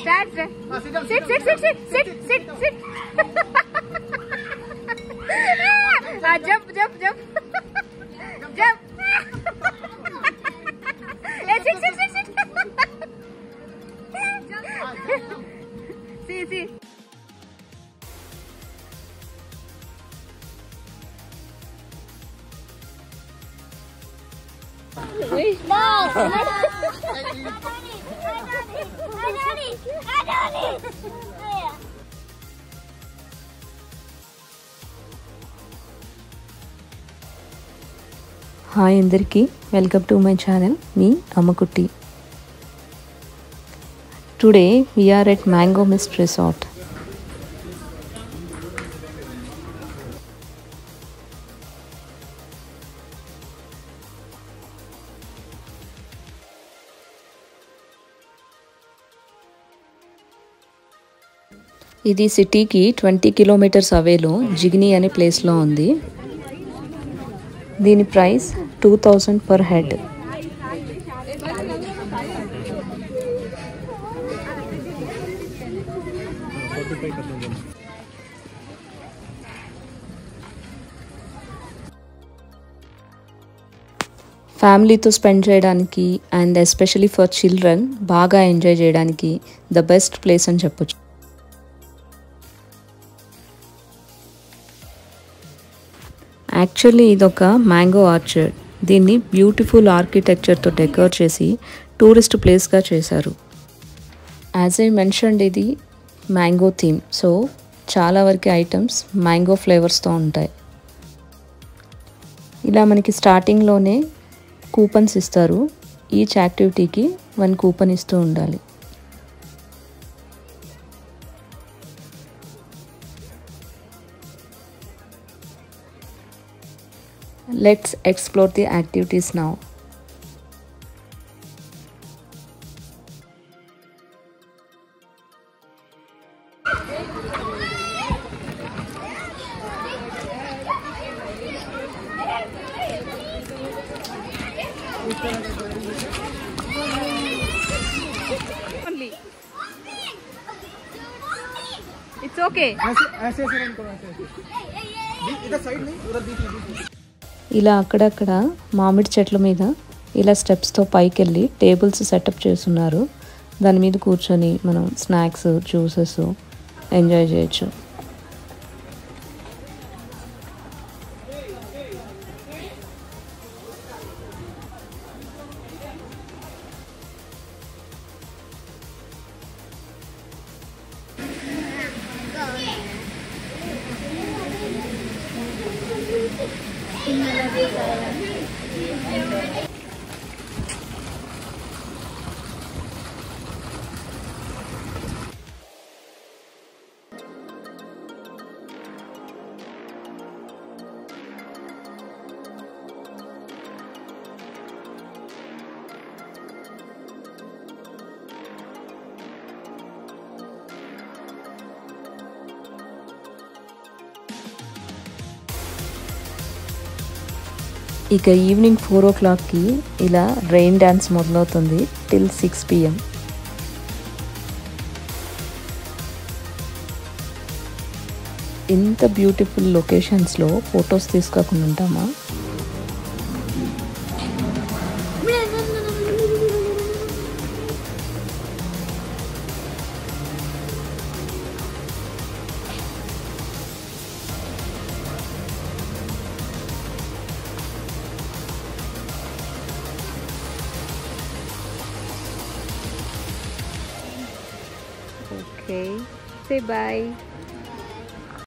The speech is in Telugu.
Start. Sit. Jump. Hey, sit. See. No. Hi అందరికీ, వెల్కమ్ టు మై ఛానల్. మీ అమ్మకుట్టి. Today we are at Mango Mist Resort. ఇది సిటీకి 20 కిలోమీటర్స్ అవేలో జిగ్నీ అనే ప్లేస్లో ఉంది. దీని ప్రైస్ 2000 పర్ హెడ్. ఫ్యామిలీతో స్పెండ్ చేయడానికి అండ్ ఎస్పెషలీ ఫర్ చిల్డ్రన్ బాగా ఎంజాయ్ చేయడానికి ద బెస్ట్ ప్లేస్ అని చెప్పొచ్చు. యాక్చువల్లీ ఇదొక మ్యాంగో ఆర్చర్డ్. దీన్ని బ్యూటిఫుల్ ఆర్కిటెక్చర్తో డెకరేట్ చేసి టూరిస్ట్ ప్లేస్గా చేశారు. యాజ్ ఐ మెన్షన్డ్, ఇది మ్యాంగో థీమ్, సో చాలా వరకు ఐటమ్స్ మ్యాంగో ఫ్లేవర్స్తో ఉంటాయి. ఇలా మనకి స్టార్టింగ్లోనే కూపన్స్ ఇస్తారు. ఈచ్ యాక్టివిటీకి 1 కూపన్ ఇస్తూ ఉండాలి. Let's explore the activities now. Only. It's okay. ऐसे इधर साइड नहीं, उधर बीच में. ఇలా అక్కడక్కడ మామిడి చెట్ల మీద ఇలా స్టెప్స్తో పైకి వెళ్ళి టేబుల్స్ సెటప్ చేస్తున్నారు. దాని మీద కూర్చొని మనం స్నాక్స్, జ్యూసెస్ ఎంజాయ్ చేయొచ్చు. ఇక ఈవినింగ్ 4 o'clockకి ఇలా రెయిన్ డ్యాన్స్ మొదలవుతుంది టిల్ 6 PM. ఇంత బ్యూటిఫుల్ లొకేషన్స్లో ఫొటోస్ తీసుకోకుండా ఉంటామా? Okay. Say bye.